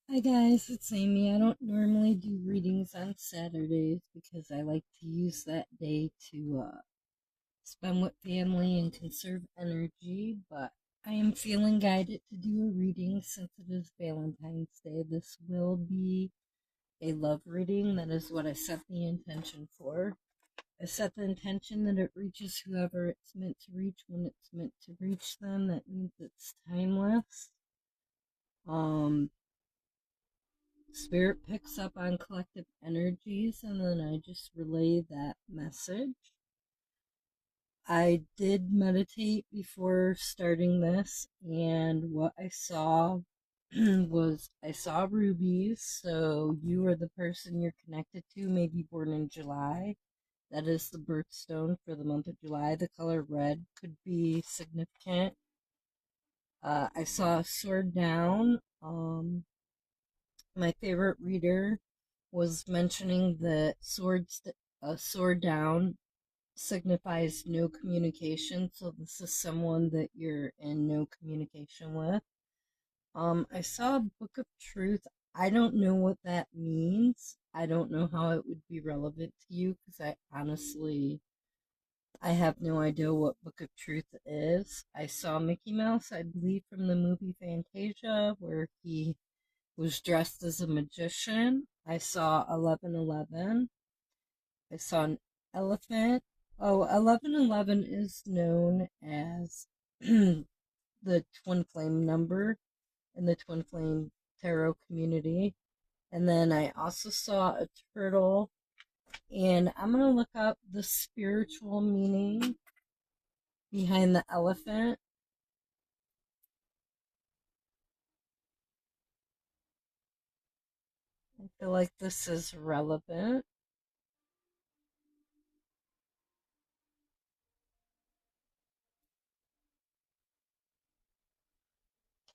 Hi guys, it's Amy. I don't normally do readings on Saturdays because I like to use that day to spend with family and conserve energy, but I am feeling guided to do a reading since it is Valentine's Day. This will be a love reading. That is what I set the intention for. I set the intention that it reaches whoever it's meant to reach when it's meant to reach them. That means it's timeless. Um, Spirit picks up on collective energies, and then I just relay that message. I did meditate before starting this, and what I saw was I saw rubies. So you are the person you're connected to, maybe born in July. That is the birthstone for the month of July. The color red could be significant. I saw a sword down. My favorite reader was mentioning that a sword down signifies no communication, so this is someone that you're in no communication with. I saw a book of truth. I don't know what that means. I don't know how it would be relevant to you because I have no idea what book of truth is. I saw Mickey Mouse, I believe, from the movie Fantasia, where he was dressed as a magician. I saw 1111. I saw an elephant. Oh, 1111 is known as the twin flame number in the twin flame tarot community. And then I also saw a turtle. And I'm going to look up the spiritual meaning behind the elephant. I feel like this is relevant.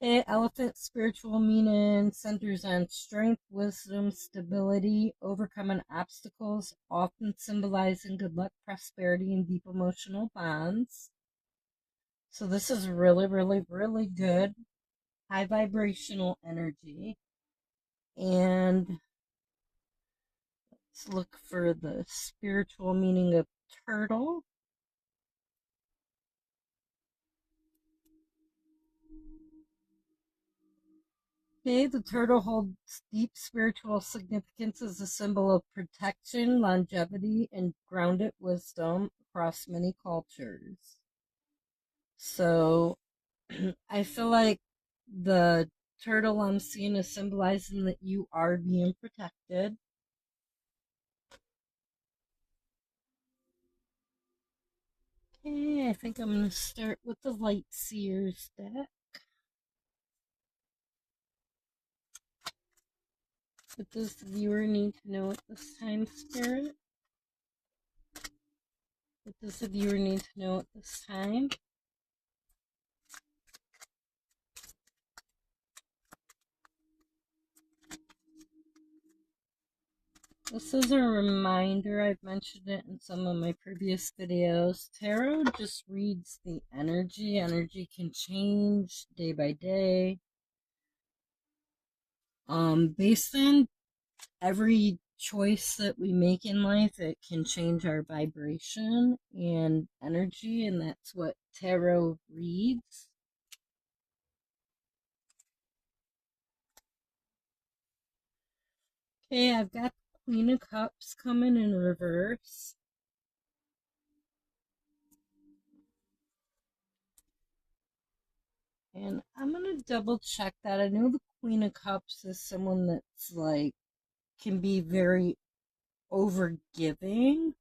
Okay, elephant spiritual meaning centers on strength, wisdom, stability, overcoming obstacles, often symbolizing good luck, prosperity, and deep emotional bonds. So this is really, really, really good, high vibrational energy. And let's look for the spiritual meaning of turtle. Okay, the turtle holds deep spiritual significance as a symbol of protection, longevity, and grounded wisdom across many cultures. So I feel like the turtle I'm seeing is symbolizing that you are being protected. Okay, I think I'm going to start with the Light Seers deck. What does the viewer need to know at this time, Spirit? What does the viewer need to know at this time? This is a reminder, I've mentioned it in some of my previous videos. Tarot just reads the energy. Energy can change day by day. Based on every choice that we make in life, it can change our vibration and energy, and that's what tarot reads. Okay, I've got Queen of Cups coming in reverse. And I'm gonna double check that. I know the Queen of Cups is someone that's like can be very overgiving.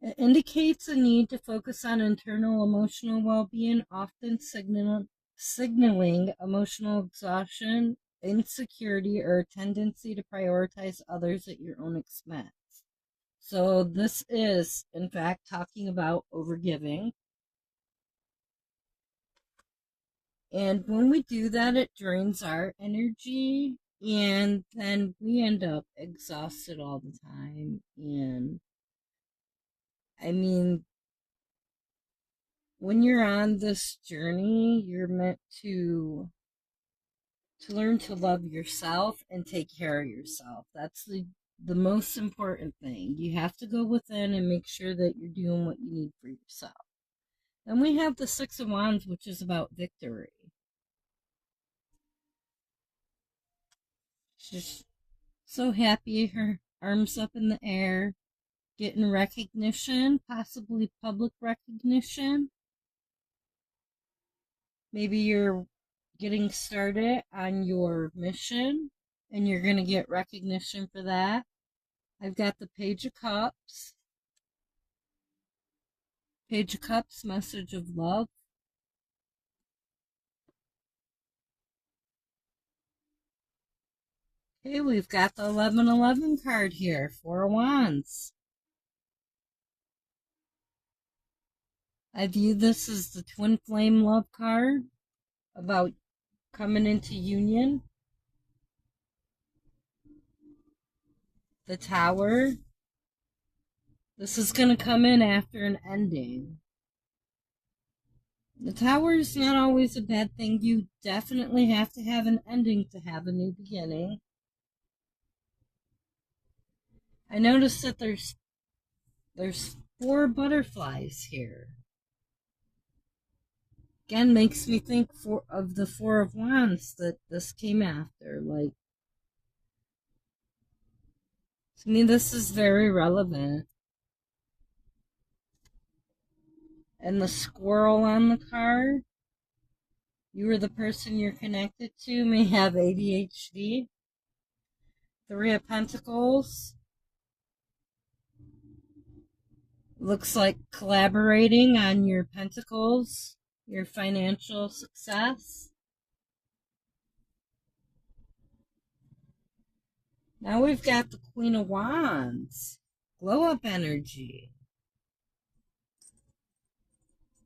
It indicates a need to focus on internal emotional well-being, often signaling emotional exhaustion, insecurity, or a tendency to prioritize others at your own expense. So this is, in fact, talking about overgiving. And when we do that, it drains our energy, and then we end up exhausted all the time. And I mean, when you're on this journey, you're meant to learn to love yourself and take care of yourself. That's the most important thing. You have to go within and make sure that you're doing what you need for yourself. Then we have the Six of Wands, which is about victory. She's so happy, her arms up in the air, getting recognition, possibly public recognition. Maybe you're getting started on your mission and you're going to get recognition for that. I've got the Page of Cups. Page of Cups, message of love. Okay, we've got the 1111 card here, Four of Wands. I view this as the twin flame love card about coming into union. The Tower. This is going to come in after an ending. The Tower is not always a bad thing. You definitely have to have an ending to have a new beginning. I noticed that there's 4 butterflies here. Again, makes me think of the Four of Wands that this came after. Like, to me, this is very relevant. And the squirrel on the card, you or the person you're connected to may have ADHD. Three of Pentacles. Looks like collaborating on your pentacles, your financial success. Now we've got the Queen of Wands. Glow up energy.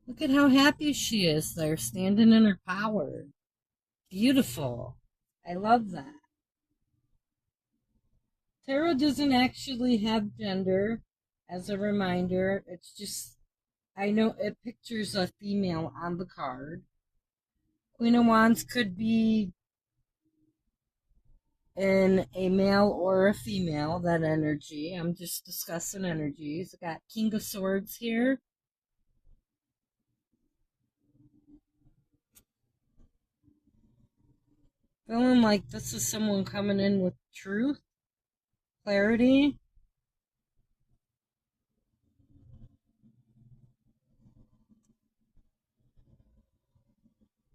Look at how happy she is there, standing in her power. Beautiful. I love that. Tarot doesn't actually have gender, as a reminder. It's just, I know it pictures a female on the card. Queen of Wands could be in a male or a female, that energy. I'm just discussing energies. I got King of Swords here. Feeling like this is someone coming in with truth, clarity.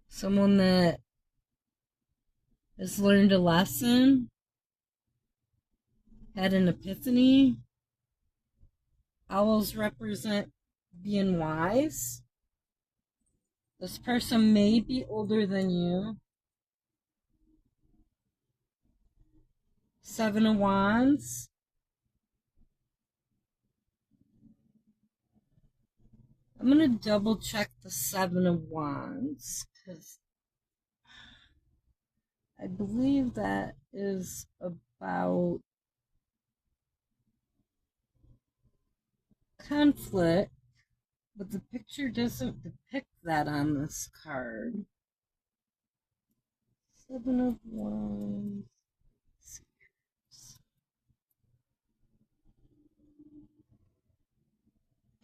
Someone that has learned a lesson, had an epiphany. Owls represent being wise. This person may be older than you. Seven of Wands. I'm going to double check the Seven of Wands because I believe that is about conflict, but the picture doesn't depict that on this card. Seven of Wands.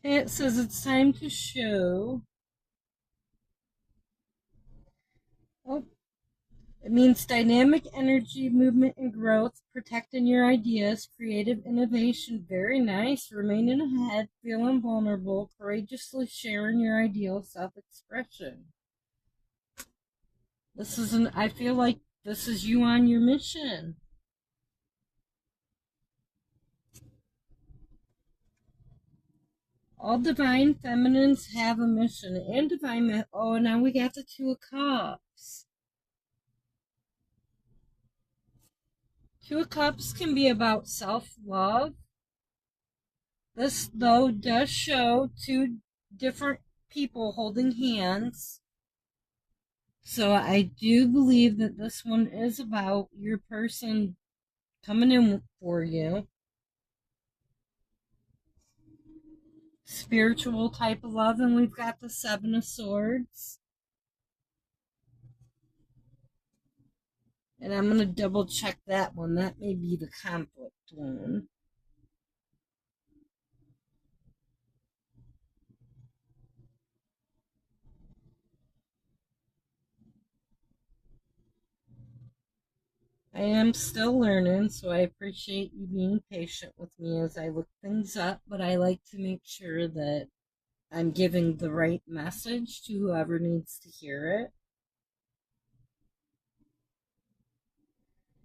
Okay, it says it's time to show. Oh, it means dynamic energy, movement, and growth, protecting your ideas, creative innovation. Very nice. Remaining ahead, feeling vulnerable, courageously sharing your ideal self-expression. I feel like this is you on your mission. All divine feminines have a mission, and divine, oh, now we got the Two of Cups. Two of Cups can be about self-love. This, though, does show 2 different people holding hands. So I do believe that this one is about your person coming in for you. spiritual type of love, and we've got the Seven of Swords. And I'm going to double check that one. That may be the conflict one. I am still learning, so I appreciate you being patient with me as I look things up, but I like to make sure that I'm giving the right message to whoever needs to hear it.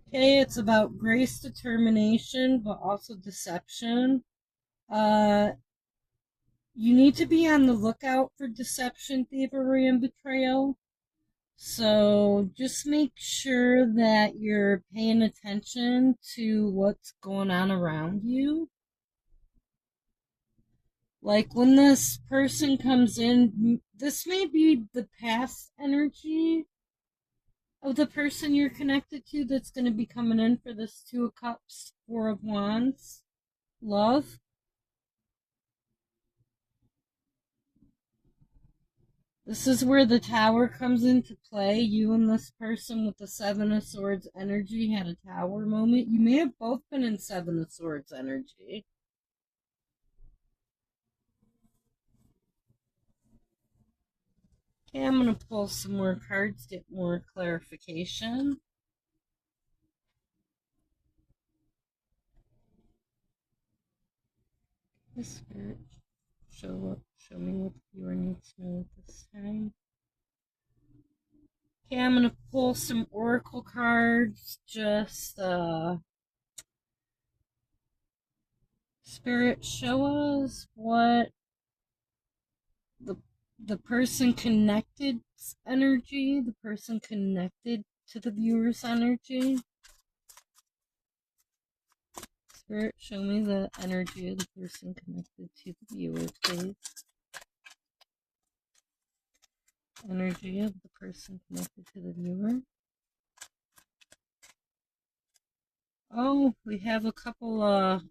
Okay, it's about grace, determination, but also deception. Uh, you need to be on the lookout for deception, thievery, and betrayal. So just make sure that you're paying attention to what's going on around you. Like when this person comes in, this may be the past energy of the person you're connected to that's going to be coming in for this Two of Cups, Four of Wands, love. This is where the Tower comes into play. You and this person with the Seven of Swords energy had a Tower moment. You may have both been in Seven of Swords energy. Okay, I'm going to pull some more cards, get more clarification. The Spirit, show me what the viewer needs to know at this time. Okay, I'm going to pull some oracle cards, just, Spirit, show us what the person connected energy, the person connected to the viewer's energy. Spirit, show me the energy of the person connected to the viewer, please. Energy of the person connected to the viewer. Oh, we have a couple,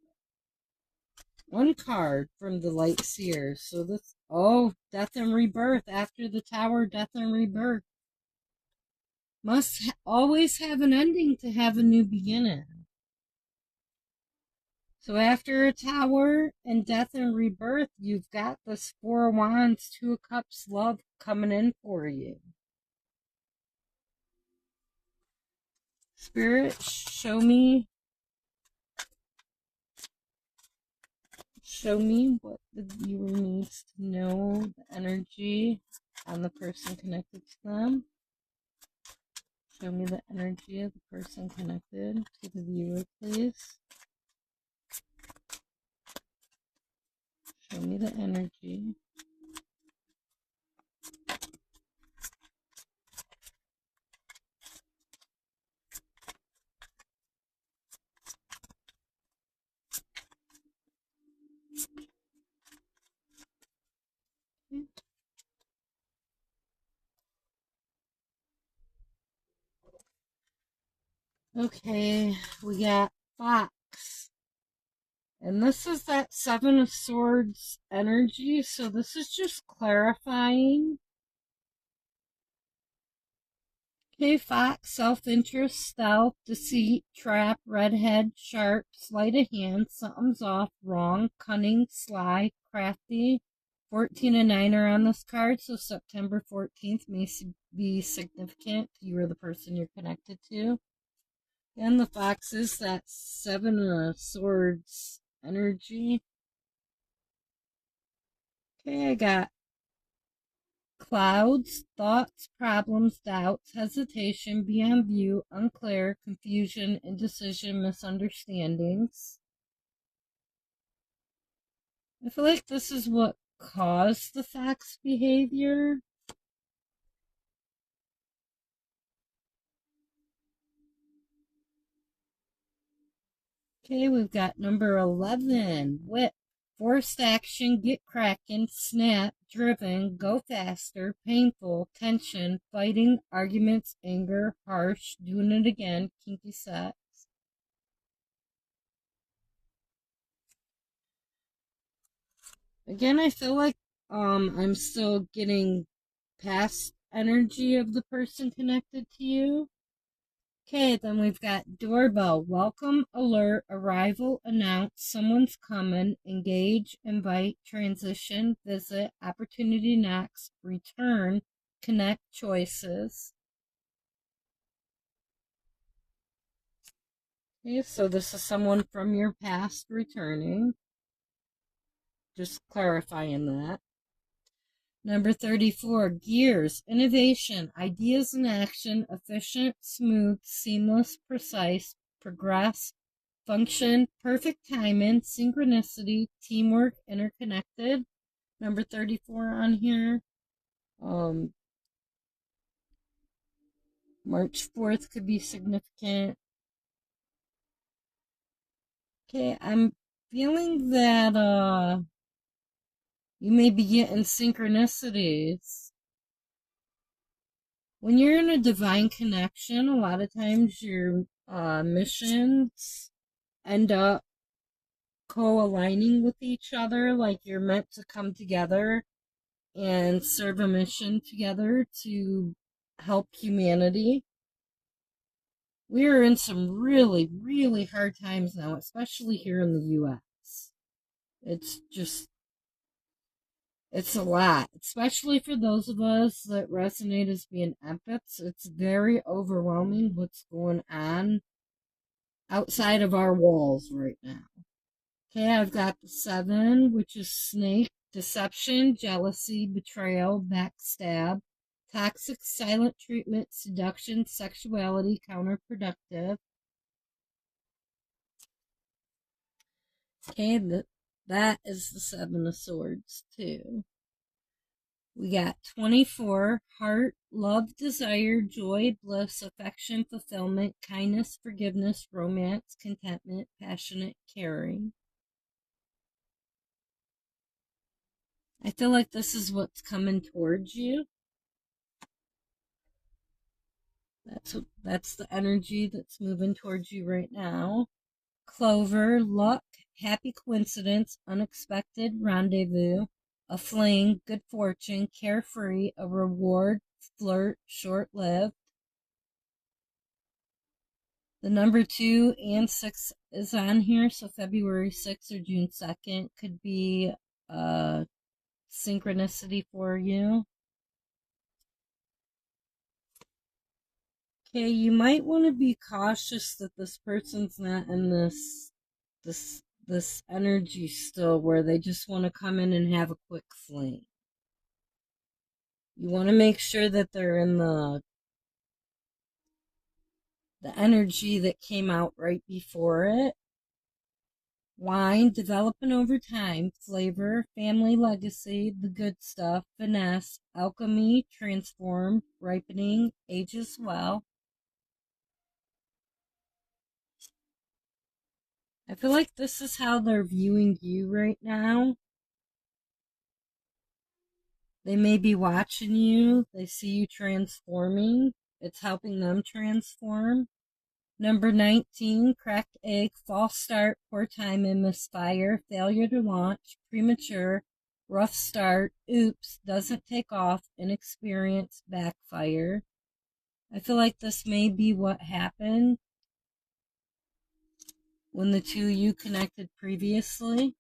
one card from the Light Seers. So this, oh, death and rebirth. After the Tower, death and rebirth. Must always have an ending to have a new beginning. So after a Tower and death and rebirth, you've got this Four of Wands, Two of Cups love coming in for you. Spirit, show me what the viewer needs to know, the energy on the person connected to them. Show me the energy of the person connected to the viewer, please. Show me the energy. Okay, we got Fox. And this is that Seven of Swords energy, so this is just clarifying. Okay, Fox, self-interest, stealth, deceit, trap, redhead, sharp, sleight of hand, something's off, wrong, cunning, sly, crafty. 14 and 9 are on this card, so September 14th may be significant. You are the person you're connected to. And the Fox is that Seven of Swords energy. Okay, I got clouds, thoughts, problems, doubts, hesitation, beyond view, unclear, confusion, indecision, misunderstandings. I feel like this is what caused the Fox behavior. Okay, we've got number 11, whip. Forced action, get cracking, snap, driven, go faster, painful, tension, fighting, arguments, anger, harsh, doing it again, kinky sex. Again, I feel like I'm still getting past energy of the person connected to you. Okay, then we've got doorbell, welcome, alert, arrival, announce, someone's coming, engage, invite, transition, visit, opportunity knocks, return, connect, choices. Okay, so this is someone from your past returning. Just clarifying that. Number 34, gears, innovation, ideas in action, efficient, smooth, seamless, precise, progress, function, perfect timing, synchronicity, teamwork, interconnected. Number 34 on here. Um, March 4th could be significant. Okay, I'm feeling that you may be getting synchronicities. When you're in a divine connection, a lot of times your missions end up co-aligning with each other, like you're meant to come together and serve a mission together to help humanity. We are in some really, really hard times now, especially here in the US. It's just, it's a lot, especially for those of us that resonate as being empaths. It's very overwhelming what's going on outside of our walls right now. Okay, I've got the 7, which is snake, deception, jealousy, betrayal, backstab, toxic silent treatment, seduction, sexuality, counterproductive. Okay, that is the 7 of Swords, too. We got 24, heart, love, desire, joy, bliss, affection, fulfillment, kindness, forgiveness, romance, contentment, passionate, caring. I feel like this is what's coming towards you. That's the energy that's moving towards you right now. Clover, luck, happy coincidence, unexpected rendezvous, a fling, good fortune, carefree, a reward, flirt, short-lived. The number 2 and 6 is on here, so February 6th or June 2nd could be a synchronicity for you. Okay, you might want to be cautious that this person's not in this energy still where they just want to come in and have a quick fling. You want to make sure that they're in the energy that came out right before it. Wine, developing over time, flavor, family legacy, the good stuff, finesse, alchemy, transform, ripening, ages well. I feel like this is how they're viewing you right now. They may be watching you. They see you transforming. It's helping them transform. Number 19, cracked egg, false start, poor timing, misfire, failure to launch, premature, rough start, oops, doesn't take off, inexperience, backfire. I feel like this may be what happened when the two of you connected previously.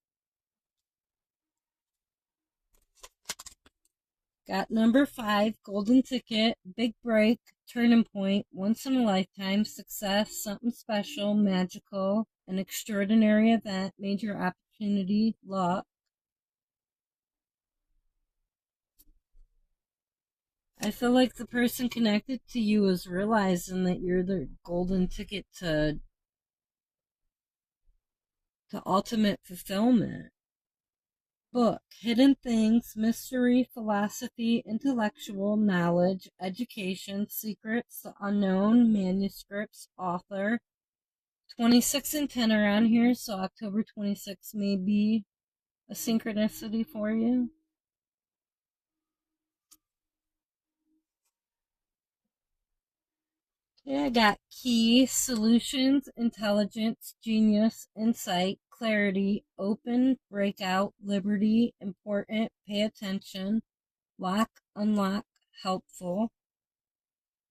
Got number 5, golden ticket, big break, turning point, once in a lifetime, success, something special, magical, an extraordinary event, major opportunity, luck. I feel like the person connected to you is realizing that you're the golden ticket to ultimate fulfillment. Book, hidden things, mystery, philosophy, intellectual, knowledge, education, secrets, the unknown, manuscripts, author. 26 and 10 are on here, so October 26th may be a synchronicity for you. Okay, I got key, solutions, intelligence, genius, insight, clarity, open, breakout, liberty, important, pay attention, lock, unlock, helpful.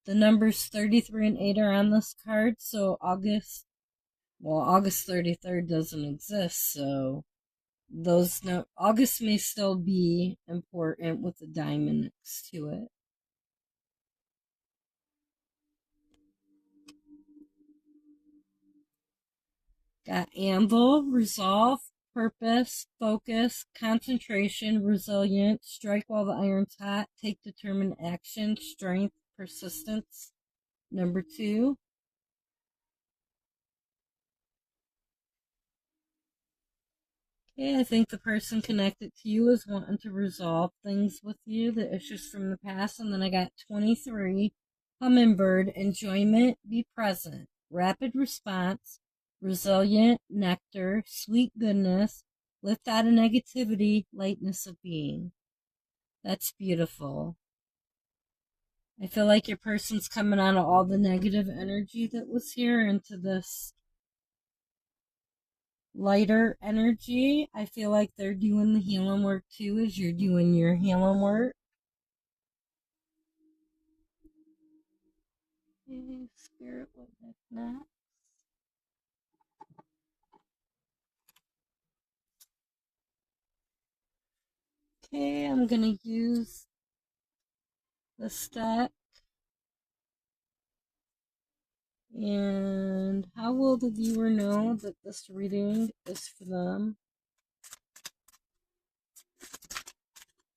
The numbers 33 and 8 are on this card, so August 33rd doesn't exist, so August may still be important with the diamond next to it. Got anvil, resolve, purpose, focus, concentration, resilient, strike while the iron's hot, take determined action, strength, persistence. Number 2. Okay, I think the person connected to you is wanting to resolve things with you, the issues from the past. And then I got 23, hummingbird, enjoyment, be present, rapid response, resilient, nectar, sweet goodness, lift out of negativity, lightness of being. That's beautiful. I feel like your person's coming out of all the negative energy that was here into this lighter energy. I feel like they're doing the healing work too as you're doing your healing work. Okay, Spirit, what next? Okay, I'm gonna use this deck. And how will the viewer know that this reading is for them?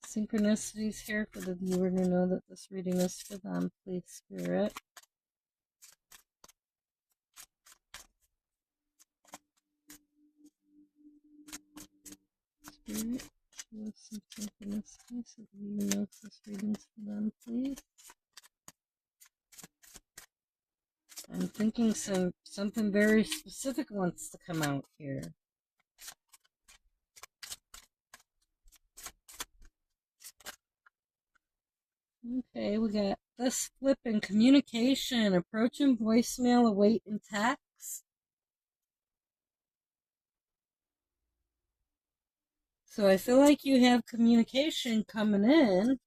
Synchronicities here for the viewer to know that this reading is for them, please, Spirit. Spirit, show us some synchronicities so the viewer knows this reading's for them, please. I'm thinking something very specific wants to come out here. Okay, we got this flip in communication, approaching voicemail, await in text. So I feel like you have communication coming in.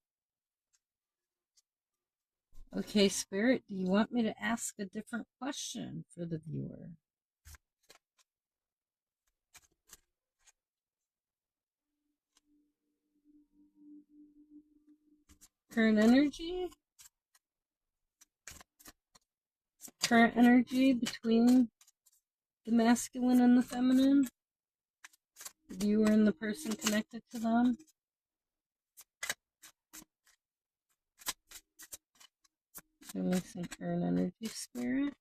Okay, Spirit, do you want me to ask a different question for the viewer? Current energy? Current energy between the masculine and the feminine? The viewer and the person connected to them? Show me some current energy, Spirit.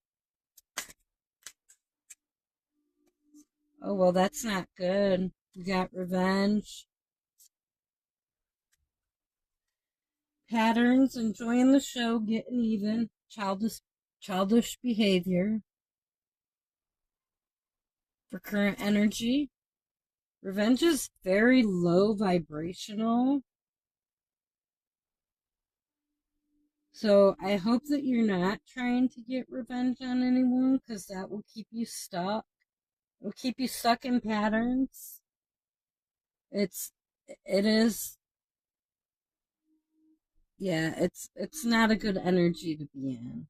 Oh, well, that's not good. We got revenge. Patterns, enjoying the show, getting even, childish behavior. For current energy, revenge is very low vibrational. So I hope that you're not trying to get revenge on anyone, because that will keep you stuck. It will keep you stuck in patterns. It is, yeah, it's not a good energy to be in.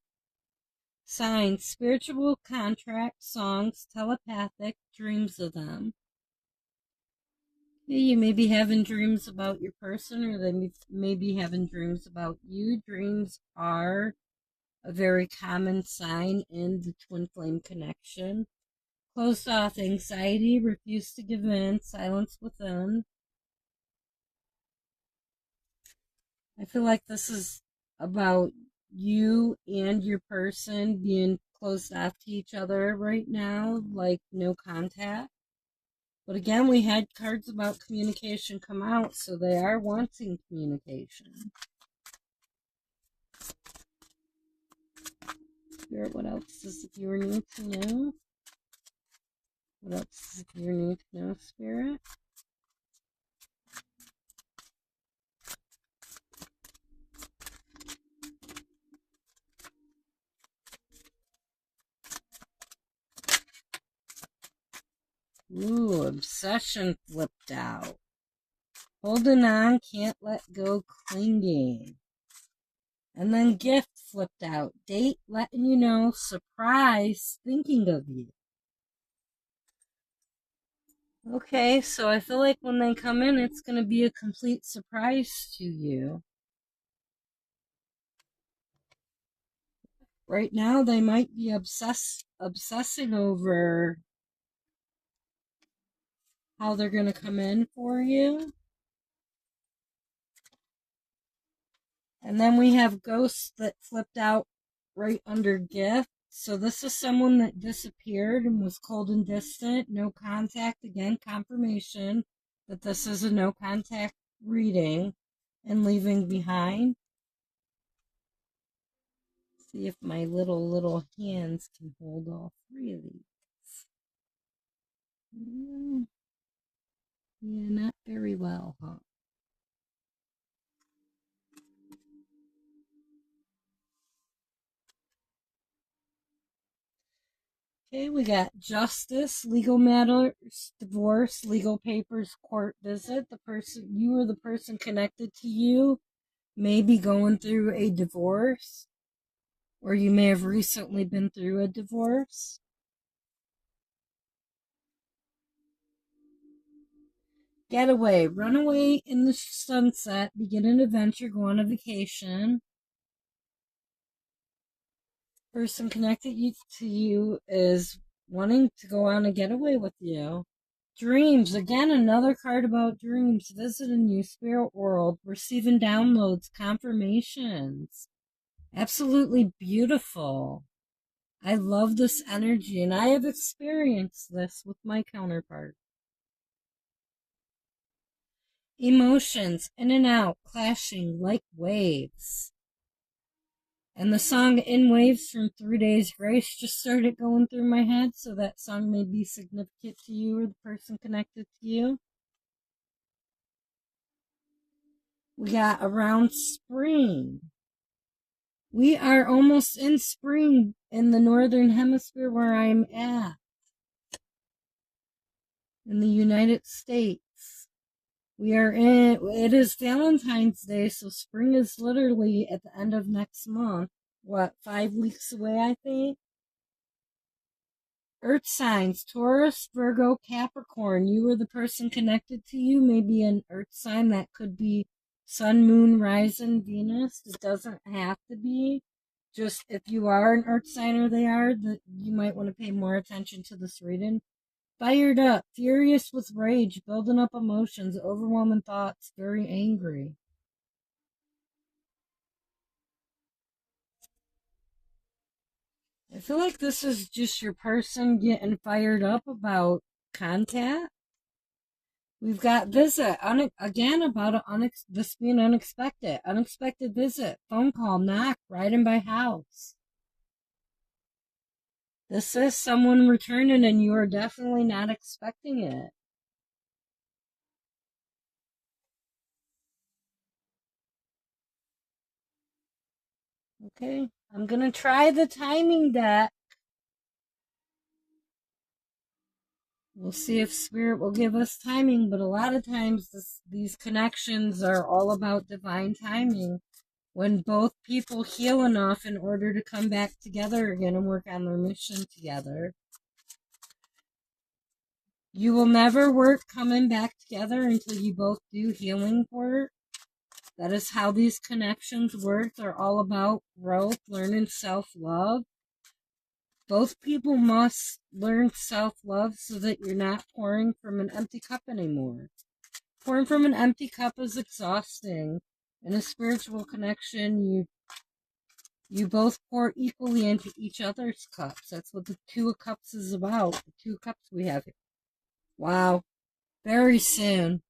Signs, spiritual contract, songs, telepathic, dreams of them. You may be having dreams about your person, or they may be having dreams about you. Dreams are a very common sign in the twin flame connection. Closed off, anxiety, refuse to give in, silence within. I feel like this is about you and your person being closed off to each other right now, like no contact. But again, we had cards about communication come out, so they are wanting communication. Spirit, what else does the viewer need to know? What else does the viewer need to know, Spirit? Ooh, obsession flipped out. Holding on, can't let go, clinging. And then gift flipped out. Date, letting you know, surprise, thinking of you. Okay, so I feel like when they come in, it's going to be a complete surprise to you. Right now, they might be obsessing over how they're going to come in for you. And then we have ghosts that flipped out right under gift. So this is someone that disappeared and was cold and distant. No contact. Again, confirmation that this is a no contact reading and leaving behind. See if my little hands can hold all three of these. Yeah, not very well, huh? Okay, we got justice, legal matters, divorce, legal papers, court visit. The person, you or the person connected to you may be going through a divorce, or you may have recently been through a divorce. Getaway, run away in the sunset, begin an adventure, go on a vacation. Person connected to you is wanting to go on a getaway with you. Dreams, again, another card about dreams. Visiting you, spirit world, receiving downloads, confirmations. Absolutely beautiful. I love this energy, and I have experienced this with my counterpart. Emotions, in and out, clashing like waves. And the song In Waves from 3 Days Grace just started going through my head, so that song may be significant to you or the person connected to you. We got around spring. We are almost in spring in the northern hemisphere where I'm at, in the United States. It is Valentine's Day, so spring is literally at the end of next month. What, 5 weeks away, I think? Earth signs, Taurus, Virgo, Capricorn. You or the person connected to you may be an earth sign. That could be Sun, Moon, Rising, Venus. It doesn't have to be. Just if you are an earth sign or they are, that you might want to pay more attention to this reading. Fired up, furious with rage, building up emotions, overwhelming thoughts, very angry. I feel like this is just your person getting fired up about contact. We've got visit, again about this being unexpected. Unexpected visit, phone call, knock, riding by house. This is someone returning and you are definitely not expecting it. Okay, I'm going to try the timing deck. We'll see if Spirit will give us timing, but a lot of times these connections are all about divine timing. When both people heal enough in order to come back together again and work on their mission together. You will never work coming back together until you both do healing work. That is how these connections work. They're all about growth, learning self-love. Both people must learn self-love so that you're not pouring from an empty cup anymore. Pouring from an empty cup is exhausting. In a spiritual connection, you both pour equally into each other's cups. That's what the Two of Cups is about. The two cups we have here. Wow. Very soon.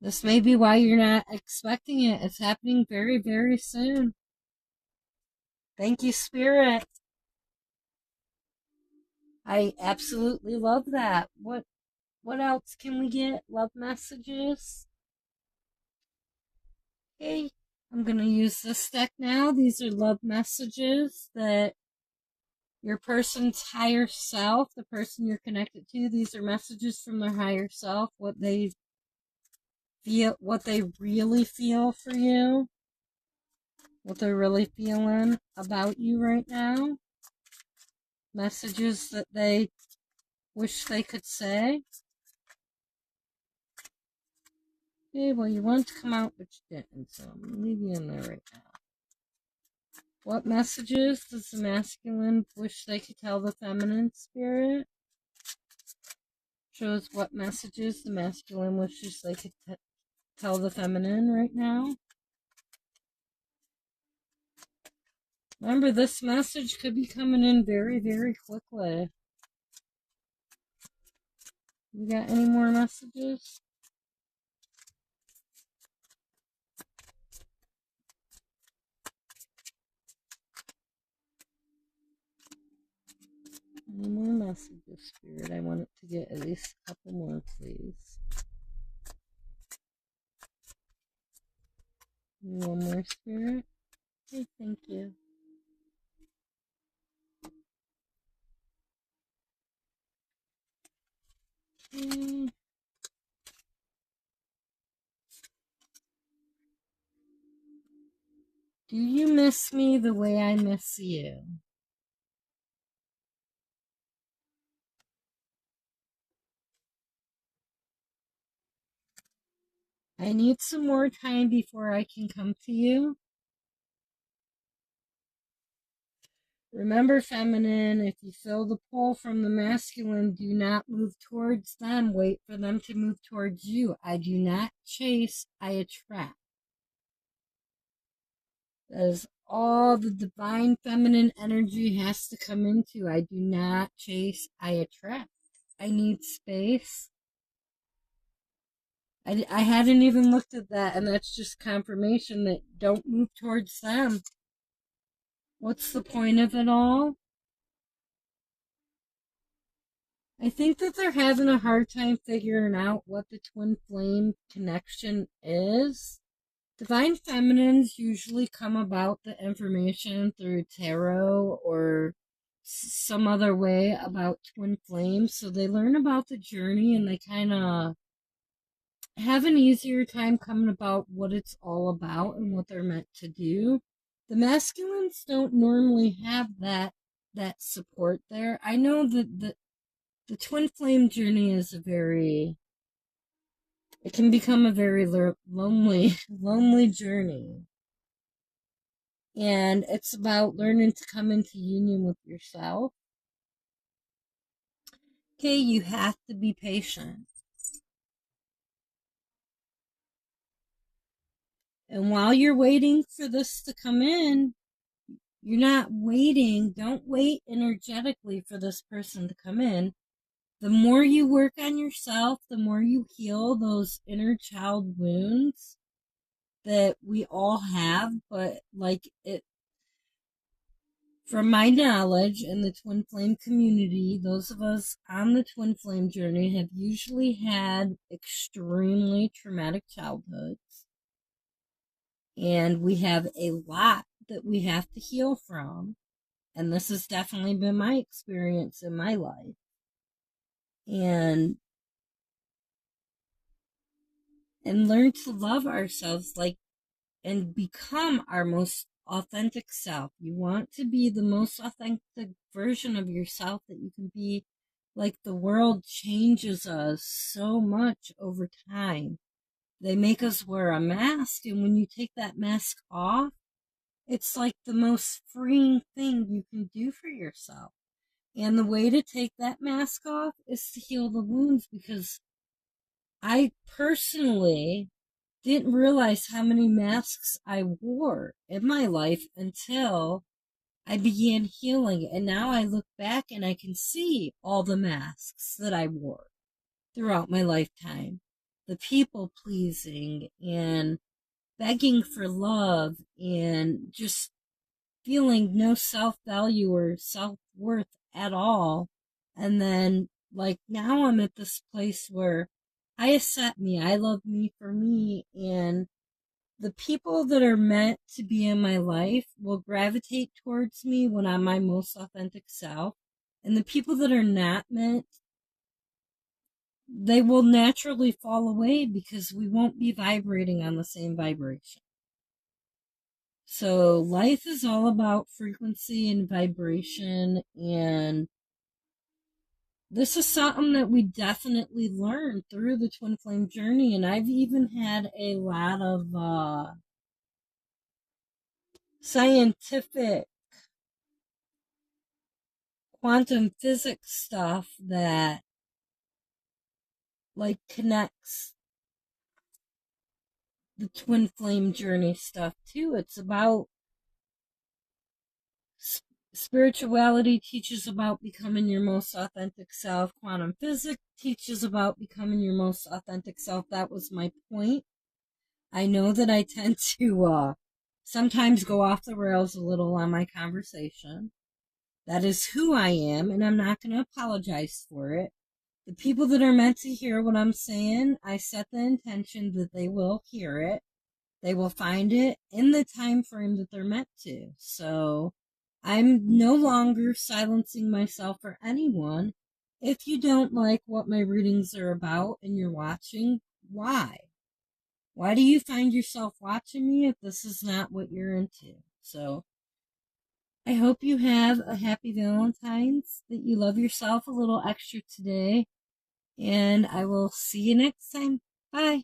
This may be why you're not expecting it. It's happening very, very soon. Thank you, Spirit. I absolutely love that. What else can we get? Love messages? Okay, I'm going to use this deck now. These are love messages that your person's higher self, the person you're connected to. These are messages from their higher self, what they feel, what they really feel for you, what they're really feeling about you right now. Messages that they wish they could say. Okay, well, you wanted to come out, but you didn't, so I'm going to leave you in there right now. What messages does the masculine wish they could tell the feminine spirit? Shows what messages the masculine wishes they could tell the feminine right now. Remember, this message could be coming in very, very quickly. You got any more messages? Any more messages, Spirit? I want it to get at least a couple more, please. One more, Spirit? Okay, thank you. Okay. Do you miss me the way I miss you? I need some more time before I can come to you. Remember, feminine, if you feel the pull from the masculine, do not move towards them. Wait for them to move towards you. I do not chase, I attract. That is all the divine feminine energy has to come into. I do not chase, I attract. I need space. I hadn't even looked at that, and that's just confirmation that don't move towards them. What's the point of it all? I think that they're having a hard time figuring out what the twin flame connection is. Divine feminines usually come about the information through tarot or some other way about twin flames. So they learn about the journey and they kind of have an easier time coming about what it's all about and what they're meant to do. The masculines don't normally have that support there. I know that the twin flame journey is it can become a very lonely journey. And it's about learning to come into union with yourself. Okay, you have to be patient. And while you're waiting for this to come in, you're not waiting. Don't wait energetically for this person to come in. The more you work on yourself, the more you heal those inner child wounds that we all have, but like it, from my knowledge in the twin flame community, those of us on the twin flame journey have usually had extremely traumatic childhoods. And we have a lot that we have to heal from. And this has definitely been my experience in my life. And learn to love ourselves and become our most authentic self. You want to be the most authentic version of yourself that you can be. Like, the world changes us so much over time. They make us wear a mask, and when you take that mask off, it's like the most freeing thing you can do for yourself. And the way to take that mask off is to heal the wounds, because I personally didn't realize how many masks I wore in my life until I began healing. And now I look back and I can see all the masks that I wore throughout my lifetime. The people pleasing and begging for love and just feeling no self-value or self-worth at all. And then, like, now I'm at this place where I accept me, I love me for me, and The people that are meant to be in my life will gravitate towards me when I'm my most authentic self. And the people that are not meant, they will naturally fall away because we won't be vibrating on the same vibration. So life is all about frequency and vibration, and this is something that we definitely learned through the twin flame journey. And I've even had a lot of scientific quantum physics stuff that like connects the twin flame journey stuff too. It's about spirituality teaches about becoming your most authentic self. Quantum physics teaches about becoming your most authentic self. That was my point. I know that I tend to sometimes go off the rails a little on my conversation. That is who I am, and I'm not going to apologize for it. The people that are meant to hear what I'm saying, I set the intention that they will hear it. They will find it in the time frame that they're meant to. So I'm no longer silencing myself for anyone. If you don't like what my readings are about and you're watching, why? Why do you find yourself watching me if this is not what you're into? So I hope you have a happy Valentine's, that you love yourself a little extra today, and I will see you next time. Bye.